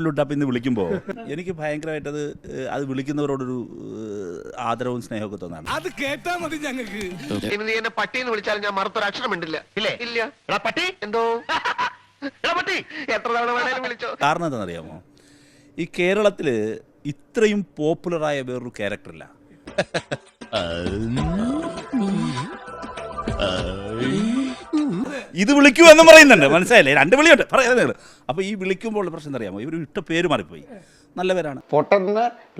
ലുട്ടാപ്പിന്ന് വിളിക്കുമ്പോൾ എനിക്ക് ഭയങ്കരമായിട്ട് അത് വിളിക്കുന്നവരോടൊരു ആദരവും സ്നേഹമൊക്കെ തോന്നാണ്. അത് കേട്ടാ മതി ഞങ്ങൾക്ക്. ഇനി നീ എന്നെ പട്ടിന്ന് വിളിച്ചാൽ ഞാൻ മറുത്തൊരു അക്ഷരം മിണ്ടില്ല. ഇല്ലേ? ഇല്ല. പട്ടി എന്തോ പട്ടി എത്ര തവണ വേണേലും വിളിച്ചോ. കാരണം എന്താണെന്നറിയാമോ? ഈ കേരളത്തിൽ ഇത്രയും പോപ്പുലറായ വേറൊരു ക്യാരക്ടറില്ല. ഇത് വിളിക്കൂ എന്ന് പറയുന്നുണ്ട്, മനസ്സിലായില്ലേ? 2 വിളിയുണ്ട് പറയുന്നത്. അപ്പോൾ ഈ വിളിക്കുമ്പോൾ പ്രശ്നം അറിയാമോ? ഇവർ ഇട്ട പേര് മാറിപ്പോയി. നല്ല പേരാണ്. പൊട്ടന്ന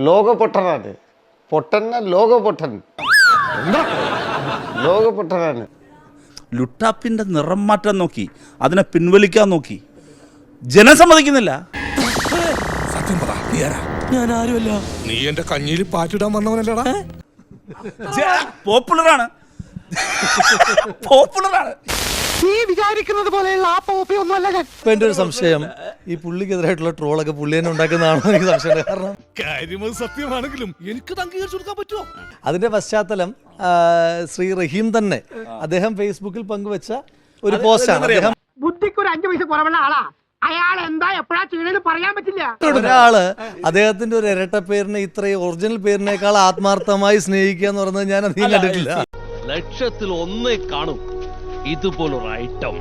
ലോക പൊട്ടനാണ്. പൊട്ടന്ന ലോക പൊട്ടൻ. ലോക പൊട്ടനാണ്. ലുട്ടാപ്പിന്റെ നിറം മാറ്റാൻ നോക്കി, അതിനെ പിൻവലിക്കാൻ നോക്കി, ജനം സമ്മതിക്കുന്നില്ല. സത്യം പറ, ഞാൻ ആരുമല്ല. നീ എന്റെ കഞ്ഞിയിൽ പാറ്റിടാൻ വന്നവനല്ലടാ. പോപ്പുലറാണ്, പോപ്പുലറാണ്. നീ വിചാരിക്കുന്നത് പോലെയുള്ള ആ പോപ്പി ഒന്നുമല്ല ഞാൻ. ഇപ്പൊ എന്റെ ഒരു സംശയം, ഈ പുള്ളിക്കെതിരായിട്ടുള്ള ട്രോളൊക്കെ പുള്ളി തന്നെ ഉണ്ടാക്കുന്നതാണോ എനിക്ക് സംശയം. കാരണം കാര്യം സത്യമാണെങ്കിലും എനിക്ക് അംഗീകരിച്ചു കൊടുക്കാൻ പറ്റുമോ? അതിന്റെ പശ്ചാത്തലം ശ്രീ റഹീം തന്നെ അദ്ദേഹം ഫേസ്ബുക്കിൽ പങ്കുവെച്ച ഒരു പോസ്റ്റാണ്. അദ്ദേഹം ബുദ്ധിക്ക് ഒരു 5 പൈസ കുറവുള്ള ആളാ. അയാൾ എന്താ എപ്പോഴാ ചെയ്യണെന്ന് പറയാൻ പറ്റില്ല. ഒരാള് അദ്ദേഹത്തിന്റെ ഒരു ഇരട്ട പേരിനെ ഇത്രയും ഒറിജിനൽ പേരിനേക്കാൾ ആത്മാർത്ഥമായി സ്നേഹിക്കുക എന്ന് പറയുന്നത് ഞാൻ അധികം കണ്ടിട്ടില്ല. ലക്ഷത്തിൽ 1 കാണും ഇതുപോലൊരു ഐറ്റം.